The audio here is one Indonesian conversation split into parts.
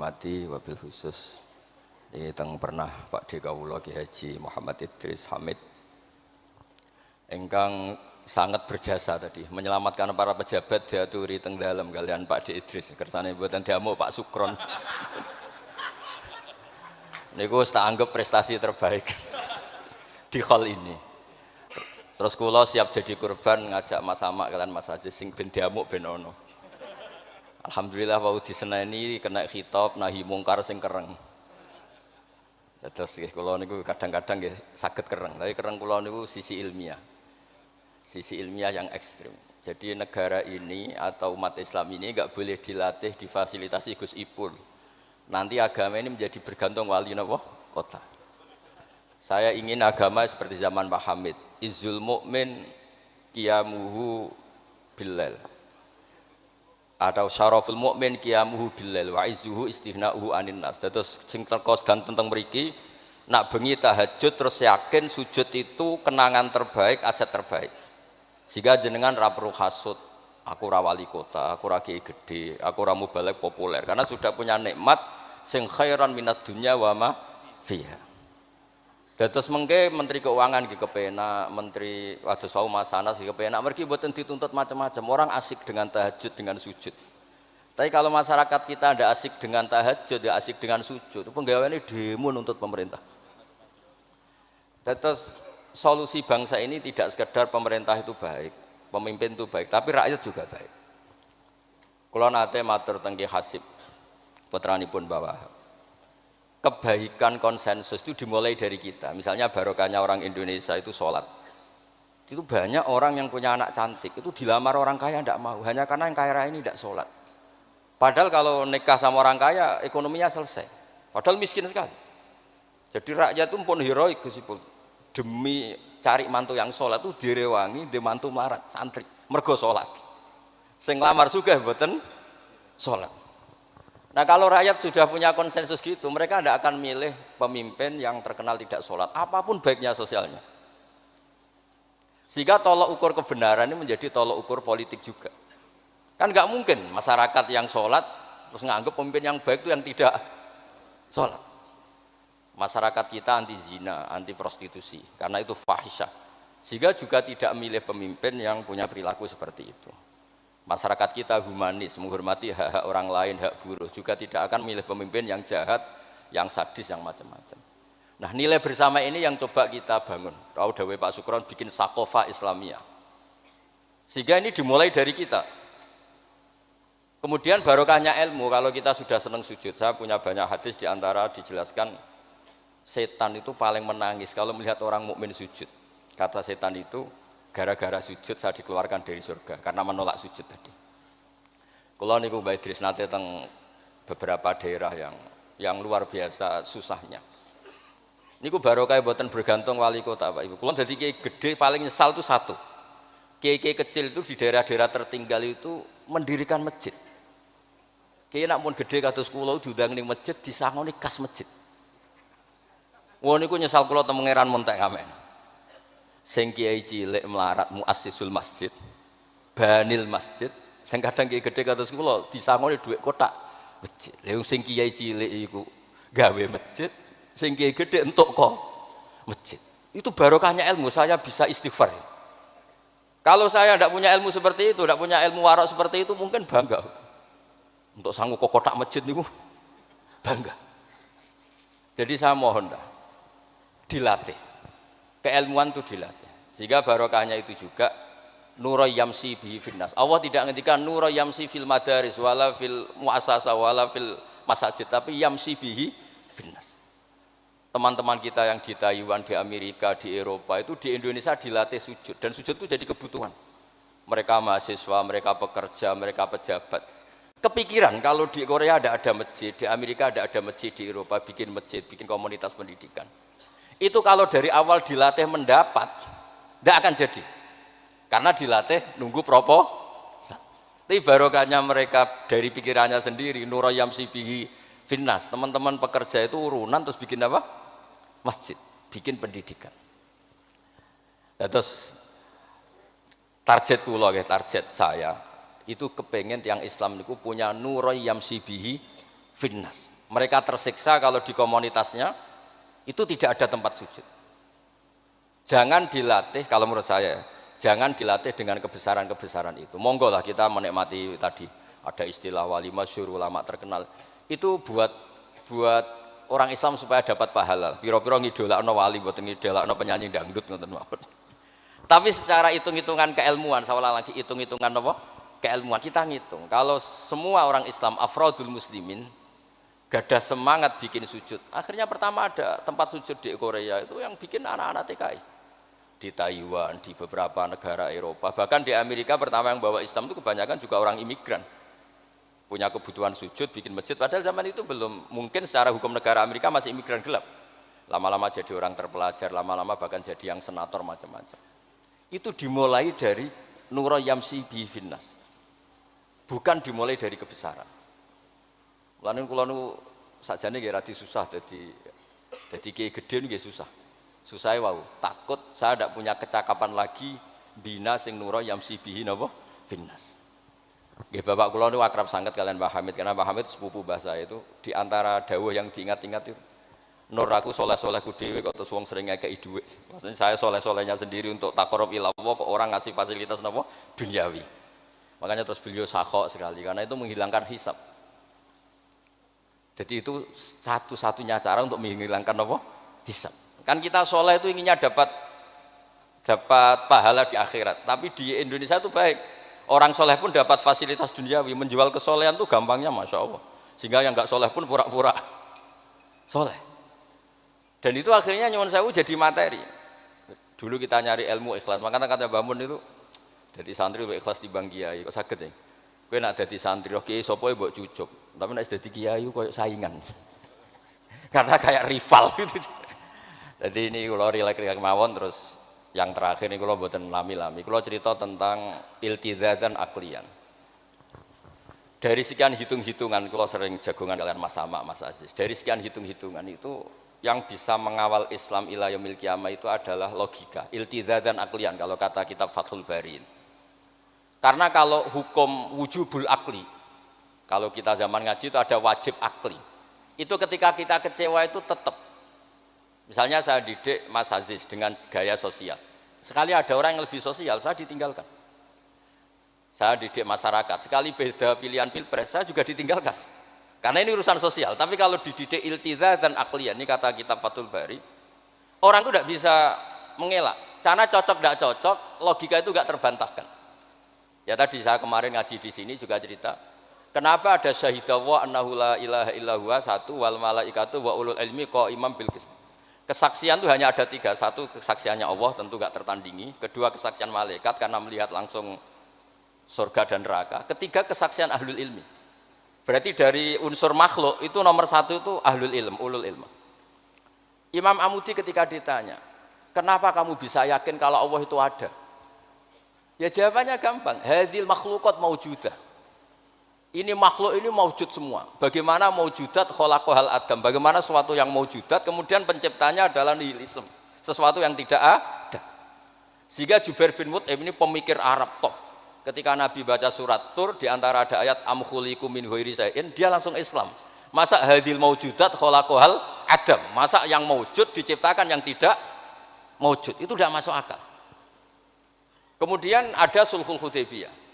hormati wabil khusus teng pernah Pak D kawula Ki Haji Muhammad Idris Hamid ingkang sangat berjasa tadi menyelamatkan para pejabat diaturi teng dalem kalian Pak D Idris kersane mboten diamuk Pak Sukron niku tak anggap prestasi terbaik di hal ini. Terus kula siap jadi korban ngajak Mas Amak kalian Mas Aziz sing ben diamuk ben ono. Alhamdulillah wau diseneni kena khitab nahi mungkar sing kereng. Terus kula niku kadang-kadang nggih saged kereng, tapi kereng kula niku sisi ilmiah. Sisi ilmiah yang ekstrim. Jadi negara ini atau umat Islam ini enggak boleh dilatih difasilitasi Gus Ipul. Nanti agama ini menjadi bergantung wali napa? Kota. Saya ingin agama seperti zaman Pak Hamid. Izzul mu'min qiyamuhu billail. Atau syaraful mu'min qiyamuhu billail wa izzuhu istighna'uhu anin nas. Terus sing teko dan tentang mriki nak bengi tahajud terus yakin sujud itu kenangan terbaik, aset terbaik. Sehingga jenengan ra perlu hasud, aku ra wali kota, aku ra kiai gede, aku ra mubalek populer karena sudah punya nikmat sing khairan minad dunya wa ma fiha. Dados mengke Menteri Keuangan nggih kepenak, Menteri Wados wau Mas Anas nggih kepenak, mergi mboten dituntut macam-macam. Orang asik dengan tahajud, dengan sujud. Tapi kalau masyarakat kita ndak asik dengan tahajud, ndak asik dengan sujud, penggaweane demo nuntut pemerintah. Dados solusi bangsa ini tidak sekedar pemerintah itu baik, pemimpin itu baik, tapi rakyat juga baik. Kula nate matur teng Ki Hasib, putranipun Mbah Wahab. Kebaikan konsensus itu dimulai dari kita. Misalnya barokahnya orang Indonesia itu sholat. Itu banyak orang yang punya anak cantik itu dilamar orang kaya tidak mau hanya karena yang kaya ini tidak sholat. Padahal kalau nikah sama orang kaya ekonominya selesai. Padahal miskin sekali. Jadi rakyat itu pun heroik Gusipul. Demi cari mantu yang sholat itu direwangi di mantu melarat santri mergo sholat. Sing lamar sugih mboten sholat. Nah kalau rakyat sudah punya konsensus gitu, mereka tidak akan milih pemimpin yang terkenal tidak sholat, apapun baiknya sosialnya. Sehingga tolok ukur kebenaran ini menjadi tolok ukur politik juga. Kan nggak mungkin masyarakat yang sholat terus nganggap pemimpin yang baik itu yang tidak sholat. Masyarakat kita anti zina, anti prostitusi, karena itu fahisyah. Sehingga juga tidak milih pemimpin yang punya perilaku seperti itu. Masyarakat kita humanis, menghormati hak-hak orang lain, hak buruh, juga tidak akan milih pemimpin yang jahat, yang sadis, yang macam-macam. Nah nilai bersama ini yang coba kita bangun. Rau Dawe Pak Sukron bikin sakofa Islamiyah. Sehingga ini dimulai dari kita. Kemudian barokahnya ilmu, kalau kita sudah senang sujud, saya punya banyak hadis diantara dijelaskan, setan itu paling menangis kalau melihat orang mukmin sujud. Kata setan itu, gara-gara sujud saya dikeluarkan dari surga karena menolak sujud tadi. Kalau niku Mbak Idris nate teng beberapa daerah yang luar biasa susahnya. Niku barokah boten bergantung wali kota Pak Ibu. Kalau jadi kiai gede paling nyesal itu satu. Kiai-kiai kecil itu di daerah-daerah tertinggal itu mendirikan masjid. Kiai nak pun gede kados kula diundang ning masjid disangoni kas masjid. Wong niku nyesal kula teng Pangeran Montek amen. Sing kiai cilik melarat muassisul masjid banil masjid sing kadang kiai gede kados kula disangoni dhuwit kotak masjid. Lha sing kiai cilik iku gawe masjid, sing kiai gede entuk kok masjid. Itu barokahnya ilmu, saya bisa istighfar. Kalau saya tidak punya ilmu seperti itu, tidak punya ilmu warok seperti itu, mungkin bangga untuk sanggup kok kotak masjid niku bangga. Jadi saya mohon dah dilatih. Keilmuan itu dilatih. Sehingga barokahnya itu juga nura yamsi bihi finnas. Allah tidak ngendikan nura yamsi fil madaris wala fil muassasah wala fil masajid, tapi yamsi bihi finnas. Teman-teman kita yang di Taiwan, di Amerika, di Eropa itu di Indonesia dilatih sujud dan sujud itu jadi kebutuhan. Mereka mahasiswa, mereka pekerja, mereka pejabat. Kepikiran kalau di Korea ada masjid, di Amerika ada masjid, di Eropa bikin masjid, bikin komunitas pendidikan. Itu kalau dari awal dilatih mendapat tidak akan jadi karena dilatih nunggu tapi barokahnya mereka dari pikirannya sendiri nura yamsi bihi finnas. Teman-teman pekerja itu urunan terus bikin apa? Masjid, bikin pendidikan. Nah, terus target kula, target saya itu kepengen tiang Islam niku punya nura yamsi bihi finnas. Mereka tersiksa kalau di komunitasnya itu tidak ada tempat sujud. Jangan dilatih, kalau menurut saya, jangan dilatih dengan kebesaran-kebesaran itu. Monggo lah kita menikmati tadi ada istilah wali masyhur, ulama terkenal. Itu buat orang Islam supaya dapat pahala. Piro-piro ngidolakno wali, mboten ngidolakno penyanyi dangdut ngoten mawon. Tapi secara hitung-hitungan keilmuan, saya ulang lagi, hitung-hitungan apa? Keilmuan kita ngitung. Kalau semua orang Islam afrodul muslimin gadah semangat bikin sujud. Akhirnya pertama ada tempat sujud di Korea itu yang bikin anak-anak TKI. Di Taiwan, di beberapa negara Eropa, bahkan di Amerika pertama yang bawa Islam itu kebanyakan juga orang imigran. Punya kebutuhan sujud, bikin masjid, padahal zaman itu belum, mungkin secara hukum negara Amerika masih imigran gelap. Lama-lama jadi orang terpelajar, lama-lama bahkan jadi yang senator macam-macam. Itu dimulai dari Nuro Yamsi bi Finnas. Bukan dimulai dari kebesaran. Lalu kalau sajane nggih radi susah jadi kiai gede nggih susah. Susah wau, takut saya tidak punya kecakapan lagi bina sing Nuro Yamsi bihi napa Finnas. Nggih bapak kula niku akrab sangat kalian Mbah Hamid karena Mbah Hamid sepupu bahasa itu di antara dawuh yang diingat-ingat itu nur aku soleh-solehku dhewe kok terus wong sering ngekeki dhuwit. Maksudnya saya soleh-solehnya sendiri untuk taqarrub ila Allah kok orang ngasih fasilitas napa duniawi. Makanya terus beliau sakhok sekali karena itu menghilangkan hisab. Jadi itu satu-satunya cara untuk menghilangkan apa? Hisab. Kan kita soleh itu inginnya dapat pahala di akhirat. Tapi di Indonesia itu baik. Orang soleh pun dapat fasilitas duniawi. Menjual kesolehan itu gampangnya Masya Allah. Sehingga yang nggak soleh pun pura-pura soleh. Dan itu akhirnya nyuwun sewu jadi materi. Dulu kita nyari ilmu ikhlas. Makanya kata Mbah Mun itu jadi santri ikhlas di Bang Kiai. Kok saged ya? Kowe nak dadi santri kok kiai sapa mbok cucuk. Tapi nek dadi kiai koyo saingan. Karena kayak rival gitu. Jadi ini kalau rileks mawon terus yang terakhir ini kalau mboten lami-lami. Kalau cerita tentang iltizatan aklian. Dari sekian hitung-hitungan, kalau sering jagongan kalian Mas Sama, Mas Aziz. Dari sekian hitung-hitungan itu yang bisa mengawal Islam ila yaumil qiyamah itu adalah logika. Iltizatan aklian kalau kata kitab Fathul Bari. Karena kalau hukum wujubul akli, kalau kita zaman ngaji itu ada wajib akli. Itu ketika kita kecewa itu tetap. Misalnya saya didik Mas Aziz dengan gaya sosial. Sekali ada orang yang lebih sosial, saya ditinggalkan. Saya didik masyarakat, sekali beda pilihan pilpres, saya juga ditinggalkan. Karena ini urusan sosial. Tapi kalau dididik iltizatan aklian, ini kata kitab Fathul Bari, orang itu tidak bisa mengelak. Karena cocok tidak cocok, logika itu tidak terbantahkan. Ya tadi saya kemarin ngaji di sini juga cerita, kenapa ada syahidallah annahu la ilaha illallah satu wal malaikatu wa ulul ilmi qaiman bil qist. Kesaksian itu hanya ada tiga. Satu kesaksiannya Allah tentu gak tertandingi. Kedua kesaksian malaikat karena melihat langsung surga dan neraka. Ketiga kesaksian ahlul ilmi. Berarti dari unsur makhluk itu nomor satu itu ahlul ilm, ulul ilm. Imam Amudi ketika ditanya, kenapa kamu bisa yakin kalau Allah itu ada? Ya jawabannya gampang. Hadhil makhluqat maujudah. Ini makhluk ini maujud semua. Bagaimana maujudat khalaqahal adam? Bagaimana sesuatu yang maujudat kemudian penciptanya adalah nihilisme, sesuatu yang tidak ada. Sehingga Jubair bin Mut'im ini pemikir Arab top. Ketika Nabi baca surat Tur di antara ada ayat am khuliqu min ghairi syai'in, dia langsung Islam. Masa hadil maujudat khalaqahal adam? Masa yang maujud diciptakan yang tidak maujud? Itu tidak masuk akal. Kemudian ada Sulhul Hudaybiyah.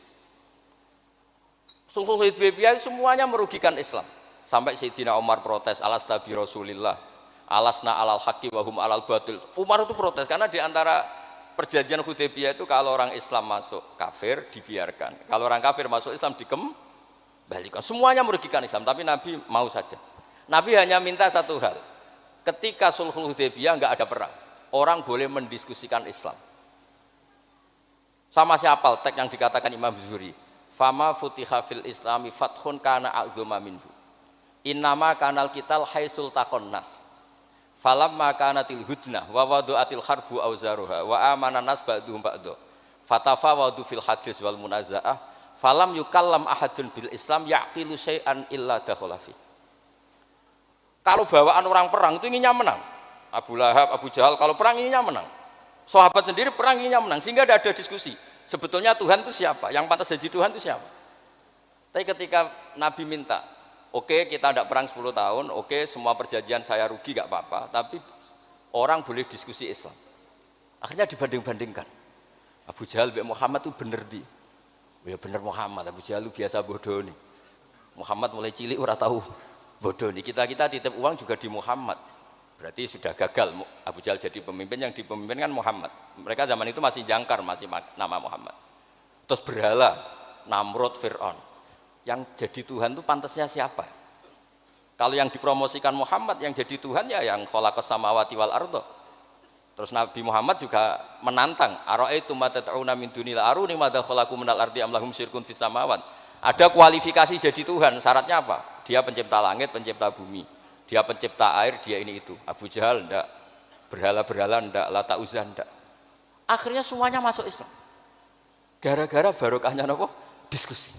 Sulhul Hudaybiyah semuanya merugikan Islam. Sampai Sayyidina Umar protes, alasna bi Rasulillah, alasna alal haqqi wa hum alal batil. Umar itu protes karena di antara perjanjian Hudaybiyah itu kalau orang Islam masuk kafir dibiarkan. Kalau orang kafir masuk Islam dikembalikan. Semuanya merugikan Islam, tapi Nabi mau saja. Nabi hanya minta satu hal. Ketika Sulhul Hudaybiyah enggak ada perang, orang boleh mendiskusikan Islam. Sama siapa teks yang dikatakan Imam Zuhri? Fama futiha fil islami fathun kana a'zuma minhu. Innama kanal kital haisul taqon nas. Falamma kanatil hudnah wa wadu'atil harbu auzaruha wa amana nas ba'duhum ba'du. Fatafawadu fil hadis wal munazaah. Falam yukallam ahadun bil Islam yaqilu syai'an illa dakhala fi. Kalau bawaan orang perang itu inginnya menang. Abu Lahab, Abu Jahal kalau perang inginnya menang. Sahabat sendiri perang inginnya menang sehingga tidak ada diskusi. Sebetulnya Tuhan itu siapa? Yang pantas jadi Tuhan itu siapa? Tapi ketika Nabi minta, Oke, kita tidak perang 10 tahun, oke semua perjanjian saya rugi gak apa-apa, tapi orang boleh diskusi Islam. Akhirnya dibanding-bandingkan. Abu Jahal bin Muhammad itu bener di. Ya bener Muhammad, Abu Jahal biasa bodoh nih. Muhammad mulai cilik ora tahu bodoh nih. Kita titip uang juga di Muhammad. Berarti sudah gagal Abu Jahal jadi pemimpin, yang dipemimpinkan Muhammad. Mereka zaman itu masih jangkar, masih nama Muhammad. Terus berhala, Namrud, Fir'aun. Yang jadi Tuhan itu pantasnya siapa? Kalau yang dipromosikan Muhammad, yang jadi Tuhan ya yang khalaqas samawati wal ardo. Terus Nabi Muhammad juga menantang, ara'aitum ma tad'una min dunil aruni madza khalaqu minal ardi am lahum syirkun fis samawat. Ada kualifikasi jadi Tuhan, syaratnya apa? Dia pencipta langit, pencipta bumi. Dia pencipta air, dia ini itu. Abu Jahal enggak, berhala-berhala enggak, Lata Uzza enggak. Akhirnya semuanya masuk Islam. Gara-gara barokahnya apa? Diskusi.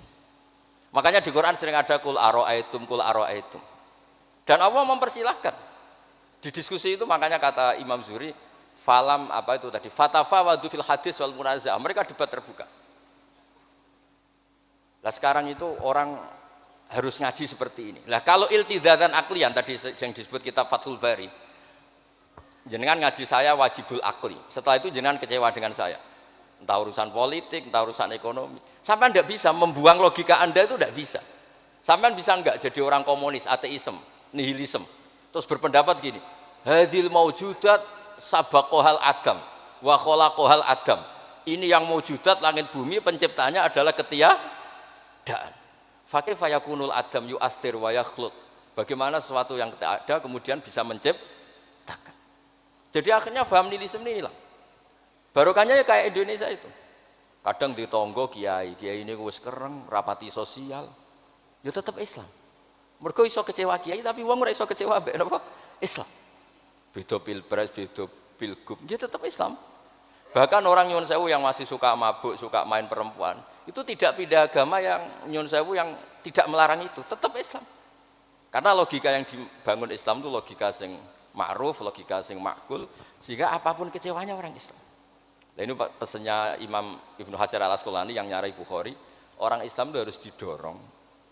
Makanya di Quran sering ada kul ara'aitum, kul ara'aitum. Dan Allah mempersilahkan. Di diskusi itu makanya kata Imam Zuhri, falam apa itu tadi? Fatafawadu fil hadis wal munazah. Mereka debat terbuka. Nah sekarang itu orang harus ngaji seperti ini. Nah kalau iltidatan aklian tadi yang disebut kitab Fathul Bari, jenengan ngaji saya wajibul akli. Setelah itu jenengan kecewa dengan saya. Entah urusan politik, entah urusan ekonomi. Sampai tidak bisa membuang logika Anda itu tidak bisa. Sampai bisa enggak jadi orang komunis, ateisme, nihilisme. Terus berpendapat gini, hadil maujudat sabaqohal adam wa khalaqohal adam. Ini yang maujudat langit bumi penciptanya adalah ketiadaan. Fakaifa yakunul adam yu'athir wa yakhluq. Bagaimana sesuatu yang tidak ada kemudian bisa menciptakan. Jadi akhirnya paham nihilisme inilah. Barokahnya ya kayak Indonesia itu. Kadang di tonggo kiai ini wis kereng, rapati sosial. Ya tetap Islam. Mergo iso kecewa kiai tapi wong ora iso kecewa mbek napa? Islam. Beda pilpres, beda pilgub, dia tetap Islam. Bahkan orang nyun sewu yang masih suka mabuk, suka main perempuan, itu tidak pindah agama yang nyun sewu yang tidak melarang itu, tetap Islam. Karena logika yang dibangun Islam itu logika sing ma'ruf, logika sing makul, sehingga apapun kecewanya orang Islam. Nah ini pesannya Imam Ibnu Hajar al-Asqalani yang nyarai Bukhari, orang Islam itu harus didorong,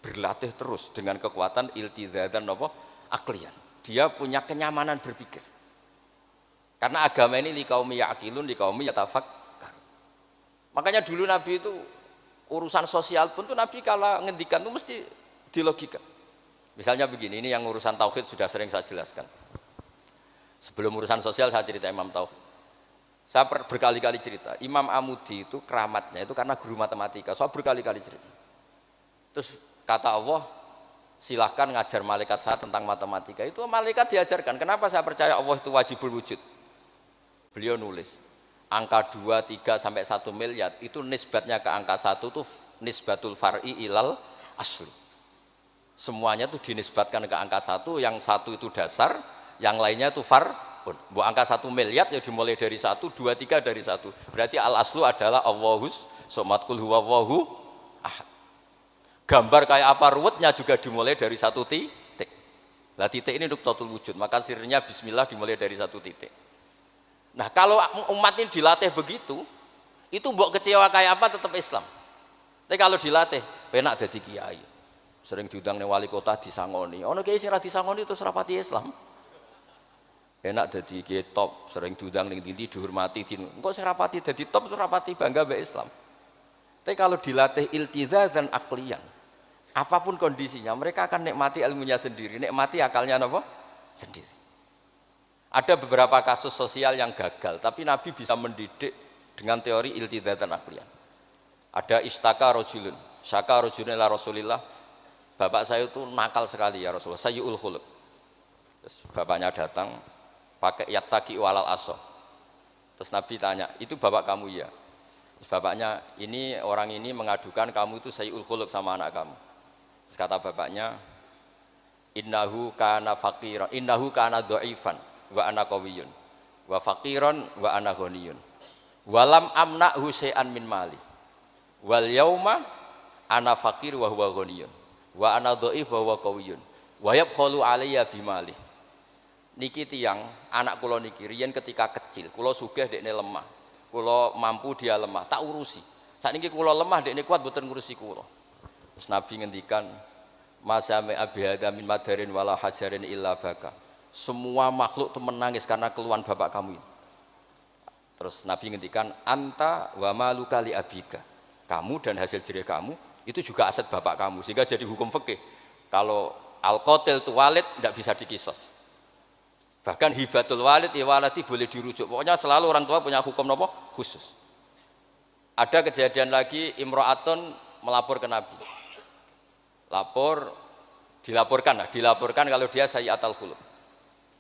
berlatih terus dengan kekuatan iltizatan apa? Aklian. Dia punya kenyamanan berpikir. Karena agama ini liqaumi ya'qilun, liqaumi yatafakkar. Makanya dulu Nabi itu urusan sosial pun tuh Nabi kalau ngendikan itu mesti dilogika. Misalnya begini, ini yang urusan tauhid sudah sering saya jelaskan. Sebelum urusan sosial saya cerita Imam Tauhid. Saya berkali-kali cerita, Imam Amudi itu keramatnya itu karena guru matematika. Saya berkali-kali cerita. Terus kata Allah, silahkan ngajar malaikat saya tentang matematika. Itu malaikat diajarkan. Kenapa saya percaya Allah itu wajibul wujud? Beliau nulis, angka 2, 3 sampai 1 miliar itu nisbatnya ke angka 1 itu nisbatul far'i ilal asli. Semuanya itu dinisbatkan ke angka 1, yang 1 itu dasar, yang lainnya itu far'. Bu angka 1 miliar ya dimulai dari 1, 2, 3 dari 1. Berarti al aslu adalah Allahus somad kul huwallahu ahad. Gambar kayak apa ruwetnya juga dimulai dari 1 titik. Lah titik ini nuqtatul wujud, maka sirnya bismillah dimulai dari 1 titik. Nah kalau umat ini dilatih begitu, itu mbok kecewa kayak apa tetap Islam. Tapi kalau dilatih, penak dadi kiai. Sering diundang ning wali kota disangoni. Ono kiai sing ra disangoni terus rapati Islam. Enak dadi kiai top, sering diundang ning ndi dihormati. Engko sing rapati dadi top terus rapati bangga mbek Islam. Tapi kalau dilatih iltizatan aklian, apapun kondisinya, mereka akan nikmati ilmunya sendiri, nikmati akalnya apa? Sendiri. Ada beberapa kasus sosial yang gagal, tapi Nabi bisa mendidik dengan teori iltizatan aklian. Ada istaka rojulun, syaka rojulun ila Rasulillah, bapak saya itu nakal sekali ya Rasulullah, sayyul khuluq. Terus bapaknya datang, pakai yattaqi walal aso. Terus Nabi tanya, itu bapak kamu ya? Terus bapaknya, ini orang ini mengadukan kamu itu sayyul khuluq sama anak kamu. Terus kata bapaknya, innahu kana faqiran, innahu kana dhaifan wa ana qawiyun wa faqiran wa ana ghaniyun walam amna'hu syai'an min mali wal yauma ana faqir wa huwa ghaniyun wa ana dhaif wa huwa qawiyun wa yabkhalu alayya bimali. Niki tiyang anak kula niki riyen ketika kecil kula sugih dekne lemah, kula mampu dia lemah, tak urusi. Sakniki kula lemah dekne kuat mboten ngurusi kula. Terus Nabi ngendikan Masami abihada min madarin wala hajarin illa baka. Semua makhluk itu menangis karena keluhan bapak kamu ini. Terus Nabi ngendikan anta wa maluka li abika. Kamu dan hasil jerih kamu itu juga aset bapak kamu, sehingga jadi hukum fikih. Kalau al-qatil itu walid tidak bisa dikisos. Bahkan hibatul walid ya waladi boleh dirujuk. Pokoknya selalu orang tua punya hukum apa? Khusus. Ada kejadian lagi imro'atun melapor ke Nabi. Dilaporkan kalau dia sayyi'atul khuluq.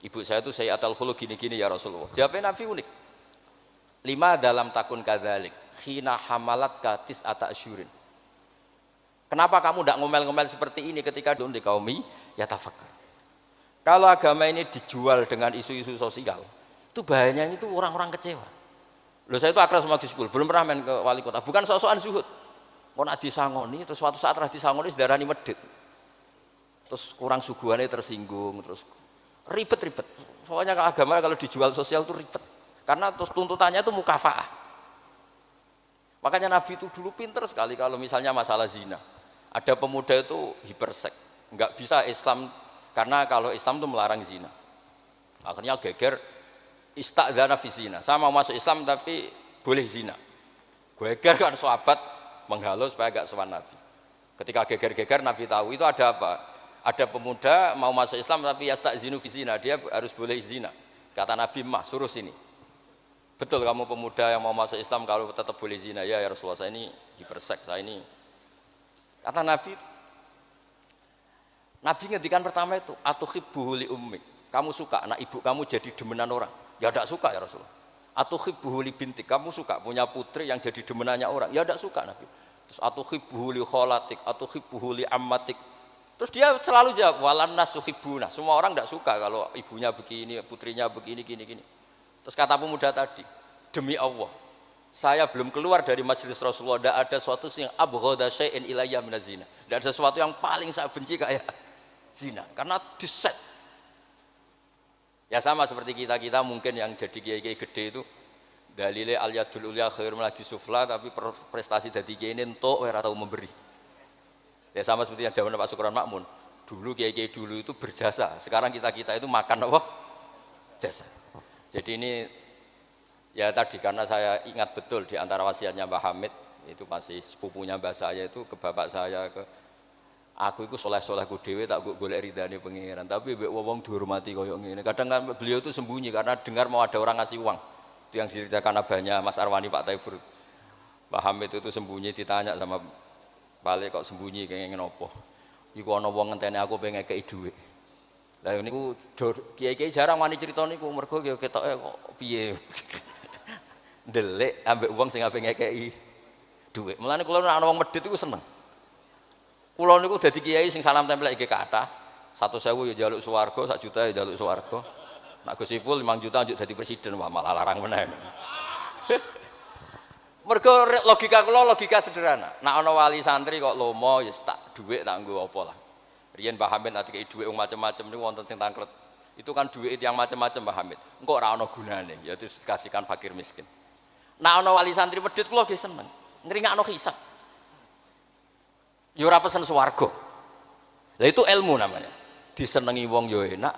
Ibu saya itu sayyi'atul khuluq gini-gini ya Rasulullah. Jawabnya Nabi unik. 5 dalam takun kadzalik khina hamalat katis ata asyurin. Kenapa kamu tidak ngomel-ngomel seperti ini ketika dun di kaumi ya tafakkar. Kalau agama ini dijual dengan isu-isu sosial, itu bahayanya itu orang-orang kecewa. Loh, saya itu akrab sama Gus Ipul, belum pernah main ke wali kota, bukan sok-sokan zuhud. Mau nak disangoni, terus suatu saat rah disangoni sedarani medit. Terus kurang suguhannya tersinggung, terus ribet-ribet. Soalnya agama kalau dijual sosial itu ribet. Karena terus tuntutannya itu mukafaah. Makanya Nabi itu dulu pinter sekali kalau misalnya masalah zina. Ada pemuda itu hiperseks, nggak bisa Islam karena kalau Islam itu melarang zina. Akhirnya geger istadzana fi zina. Saya mau masuk Islam tapi boleh zina. Geger kan sahabat menghalau supaya nggak sowan Nabi. Ketika geger-geger Nabi tahu itu ada apa? Ada pemuda mau masuk Islam tapi yastadzinu fi zina, dia harus boleh zina. Kata Nabi, "Mah, suruh sini." Betul kamu pemuda yang mau masuk Islam kalau tetap boleh zina? Ya Rasulullah, saya ini hiperseks, saya ini. Kata Nabi ngendikan pertama itu atuhibbuhu li ummi. Kamu suka anak ibu kamu jadi demenan orang? Ya tidak suka ya Rasulullah. Atuhibbuhu li bintik. Kamu suka punya putri yang jadi demenannya orang? Ya tidak suka Nabi. Terus atuhibbuhu li kholatik, atuhibbuhu li ammatik. Terus dia selalu jawab walan nasuhibbuna. Semua orang tidak suka kalau ibunya begini, putrinya begini, gini. Terus kata pemuda tadi, demi Allah, saya belum keluar dari majelis Rasulullah, tidak ada sesuatu yang abghadha syai'in ilayya minaz zina. Tidak ada sesuatu yang paling saya benci kayak zina, karena diset. Ya sama seperti kita mungkin yang jadi kiai-kiai gede itu dalile al yadul ulya khairul minal sufla, tapi prestasi dadi kiai entuk ora tau memberi. Ya sama seperti yang zaman Pak Sukron Makmun. Dulu kiai-kiai dulu itu berjasa, sekarang kita itu makan apa? Jasa. Jadi ini ya tadi karena saya ingat betul di antara wasiatnya Mbah Hamid itu masih sepupunya mbah saya itu ke bapak saya ke aku itu soleh-solehku dhewe tak golek ridane pengiran tapi mbek wong dihormati koyo ngene. Kadang kan beliau itu sembunyi karena dengar mau ada orang ngasih uang. Itu yang diceritakan abahnya Mas Arwani Pak Taifur. Mbah Hamid itu sembunyi ditanya sama Pale kok sembunyi kenging ngopo. Iku ana wong ngenteni aku pengen ngekeki dhuwit. Lah niku kiai-kiai jarang wani crita niku mergo ketoke kok piye. Ndelik ambek wong sing ape ngekeki dhuwit. Mulane kula nek ana wong medhit iku seneng. Kula niku dadi kiai sing salam tempel iki kathah. 1.000 ya njaluk swarga, 1 juta ya njaluk swarga. Nek Gus Ipul 5 juta njuk dadi presiden, wah malah larang meneh. Mergo logika kula logika sederhana. Nek ana wali santri kok lomo ya tak dhuwit tak nggo apa lah. Riyen Mbah Hamid nek dikei dhuwit macam-macam niku wonten sing tangklet. Itu kan dhuwit yang macam-macam Mbah Hamid. Engko ora ana gunane, ya terus dikasihkan fakir miskin. Nek ana wali santri medhit kula nggih seneng. Ngringakno hisab. Ya ora pesen swarga. Lah itu ilmu namanya. Disenengi wong ya enak,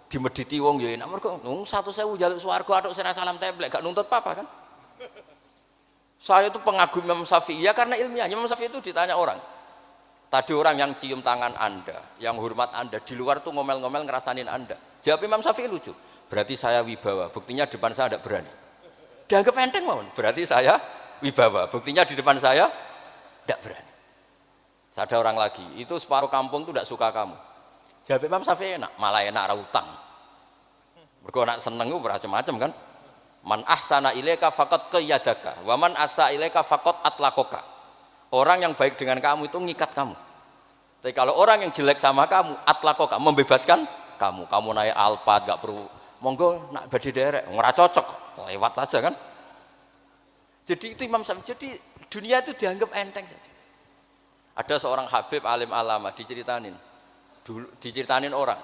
dimedhiti wong ya enak. Mergo 1.000 njaluk swarga atuk sira salam templek gak nuntut apa-apa kan. Saya itu pengagum Imam Syafi'i ya karena ilmiah. Imam Syafi'i itu ditanya orang. Tadi orang yang cium tangan Anda, yang hormat Anda, di luar tuh ngomel-ngomel ngerasanin Anda. Jawab Imam Syafi'i lucu. Berarti saya wibawa, buktinya depan saya tidak berani. Dianggap enteng mohon. Berarti saya wibawa, buktinya di depan saya tidak berani. Ada orang lagi, itu separuh kampung itu tidak suka kamu. Jawab Imam Syafi'i enak, malah enak rautang. Mergo nak seneng itu macam-macam kan. Man ahsana ilaika faqad qayyadaka, wa man asa ilaika faqad atlaqaka. Orang yang baik dengan kamu itu ngikat kamu. Tapi kalau orang yang jelek sama kamu, atlaqaka, membebaskan kamu. Kamu naik Alphard gak perlu monggo nak badhe derek, ora cocok, lewat saja kan. Jadi itu Imam Syafi'i. Jadi dunia itu dianggap enteng saja. Ada seorang habib alim alama diceritain orang.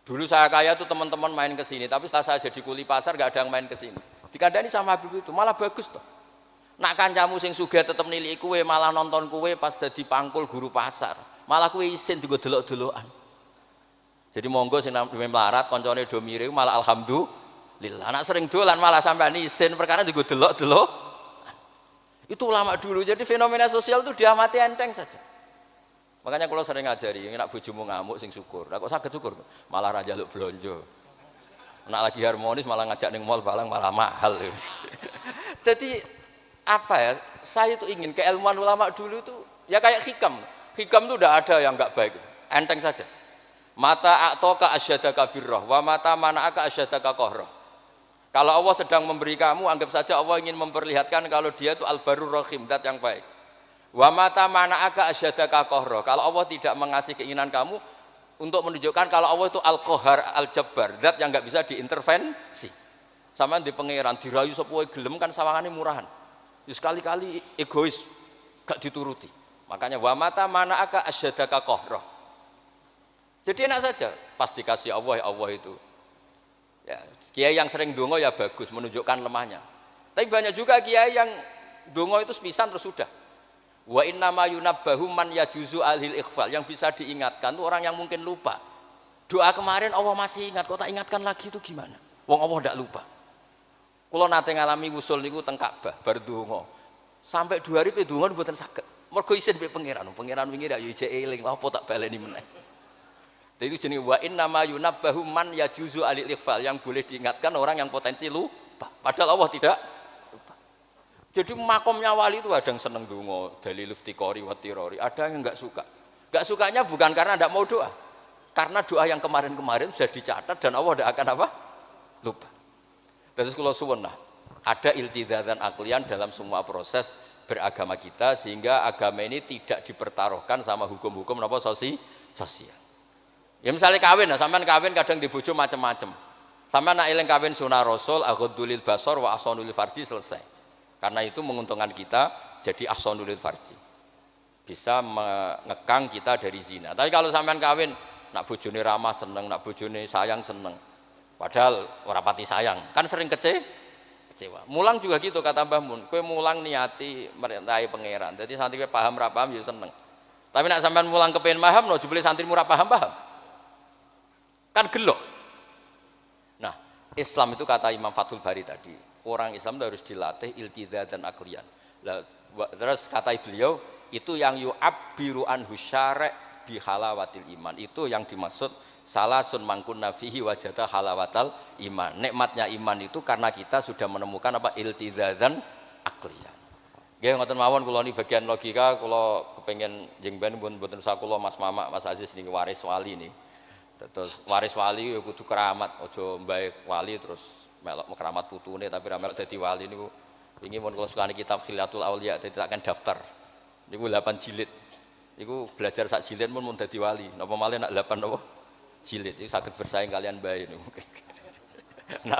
Dulu saya kaya tuh teman-teman main ke sini, tapi setelah saya jadi kuli pasar gak ada yang main ke sini. Dikandani sama habib itu malah bagus toh. Nak kancamu sing sugih tetep niliki kowe malah nonton kowe pas dadi pangkul guru pasar. malah kuwi isin dienggo delok-delokan. Jadi monggo sing melarat kancane do mirip malah alhamdulillah. Anak sering dolan malah sampean isin perkara dienggo delok-delok. Itu ulama dulu. Jadi fenomena sosial itu diamati enteng saja. Makanya kalau sering ngajari, nak bojomu ngamuk sing syukur. Lah kok saged syukur? Malah ra njaluk blonjo. Nak lagi harmonis malah ngajak ning mall balang malah mahal. Jadi apa ya? Saya itu ingin keilmuan ulama dulu itu ya kayak hikam. Hikam itu udah ada yang enggak baik. Enteng saja. Mata a'toka asyadaka birrah wa mata mana'aka asyadaka qahrah. Kalau Allah sedang memberi kamu, anggap saja Allah ingin memperlihatkan kalau dia itu al-barur rahim, zat yang baik. Wa mata mana'aka asyadaka qahrah. Kalau Allah tidak mengasih keinginan kamu untuk menunjukkan kalau Allah itu al-qahar, al-jabbar, zat yang enggak bisa diintervensi. Sama di pangeran dirayu sepuhe gelem kan sawangane murahan. Ya sekali-kali egois, gak dituruti. Makanya wa mata mana'aka asyadaka qahrah. Jadi enak saja, pas dikasih Allah, ya Allah itu. Ya, kiai yang sering dongo ya bagus, menunjukkan lemahnya. Tapi banyak juga kiai yang dongo itu sepisan terus sudah. Wa inna ma yunabbahu man yajuzu alhil ikhfal, yang bisa diingatkan itu orang yang mungkin lupa. Doa kemarin Allah masih ingat, kok tak ingatkan lagi itu gimana? Wong Allah tidak lupa. Kalau nate ngalami usul niku teng Ka'bah bar dongo. Sampai 2 hari pe dongo mboten saged. Mergo isin pe pangeran wingi ya ijek eling, lha apa tak baleni meneh. Itu jenis wa inna ma yunabbahu man yajuzu alil ikhfal, yang boleh diingatkan orang yang potensi lupa. Padahal Allah tidak lupa. Jadi makomnya wali itu ada yang seneng dongo, dalil iftiqori wa tirori, ada yang enggak suka. Enggak sukanya bukan karena enggak mau doa. Karena doa yang kemarin-kemarin sudah dicatat dan Allah tidak akan apa? Lupa. Terus kalau suwun ada iltizatan aklian dalam semua proses beragama kita sehingga agama ini tidak dipertaruhkan sama hukum-hukum apa sosial. Ya misalnya kawin, sampean kawin kadang dibojo macam-macam. Sampean nak eling kawin sunah Rasul, aghdulil basar wa ahsanul farji, selesai. Karena itu menguntungkan kita jadi ahsanul farji. Bisa mengekang kita dari zina. Tapi kalau sampean kawin nak bojone ramah seneng, nak bojone sayang seneng. Padahal ora pati sayang, kan sering kecewa. Mulang juga gitu kata Mbah Mun, kowe mulang niati merintahi pangeran. Jadi santri paham ra paham ya seneng. Tapi nak sampean mulang kepen paham no jebule santri murah paham. Kan gelok. Nah, Islam itu kata Imam Fathul Bari tadi, orang Islam itu harus dilatih iltizat dan aklian. Terus kata beliau, itu yang yu'abbiru anhu syara' bi halawatil iman. Itu yang dimaksud salasun mangkunna fihi wajada halawatal iman. Nikmatnya iman itu karena kita sudah menemukan apa iltizat dan aklian. Nggih ngoten mawon kula ni bagian logika kula kepengin jengben mboten usah kula Mas Mamak, Mas Aziz niki waris wali nih. Terus waris wali ya kudu keramat, aja mbae wali terus melok keramat putune tapi ra melok dadi wali niku. Wingi mun kula sukani kitab Khilatul Auliya dadi takkan daftar. Niku 8 jilid. Niku belajar sak jilid mun dadi wali. Napa malih nak 8 napa? Jilid. Iku saged bersaing kalian mbae niku. Nah.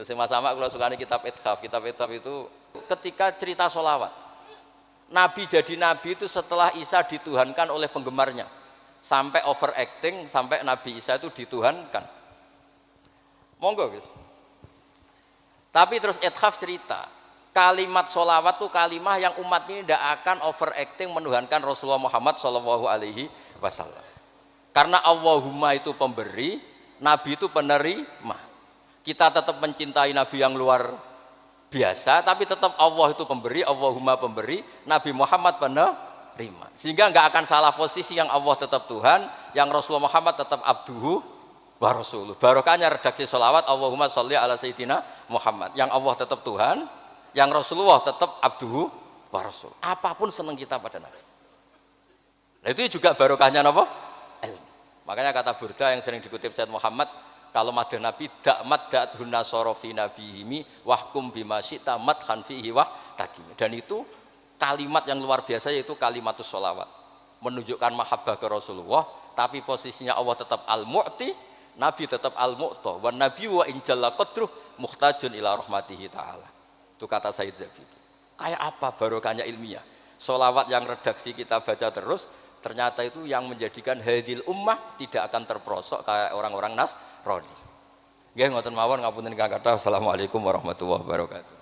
Terus sama-sama kula sukani kitab Ithaf. Kitab Ithaf itu ketika cerita sholawat. Nabi jadi nabi itu setelah Isa dituhankan oleh penggemarnya. Sampai overacting, sampai Nabi Isa itu dituhankan. Monggo guys. Tapi terus Ithaf cerita, kalimat sholawat itu kalimah yang umat ini tidak akan overacting menuhankan Rasulullah Muhammad SAW. Karena Allahumma itu pemberi, Nabi itu penerima. Kita tetap mencintai Nabi yang luar biasa, tapi tetap Allah itu pemberi, Allahumma pemberi, Nabi Muhammad penerima. Sehingga nggak akan salah posisi, yang Allah tetap Tuhan, yang Rasulullah Muhammad tetap abduhu wa rasuluh. Barokahnya redaksi sholawat Allahumma sholli ala sayyidina Muhammad, yang Allah tetap Tuhan, yang Rasulullah tetap abduhu wa rasuluh. Apapun senang kita pada Nabi. Nah, itu juga barokahnya apa? Ilmu. Makanya kata Burda yang sering dikutip Said Muhammad, kalau madah Nabi dakmat da'adhun nasara fi nabihimi wahkum bima syi'ta madhan fihi wah takimi. Dan itu kalimat yang luar biasa, yaitu kalimatus sholawat, menunjukkan mahabbah ke Rasulullah, tapi posisinya Allah tetap al-mu'ti, Nabi tetap al-mu'ta, wa nabi wa injalla qadruh muhtajun ila rahmatihi ta'ala. Itu kata Said Zabidi. Kayak apa barokahnya ilmiah? Sholawat yang redaksi kita baca terus, ternyata itu yang menjadikan hadil ummah tidak akan terperosok kayak orang-orang Nasrani. Nggih ngoten mawon, ngapunten kang kathah. Assalamualaikum warahmatullahi wabarakatuh.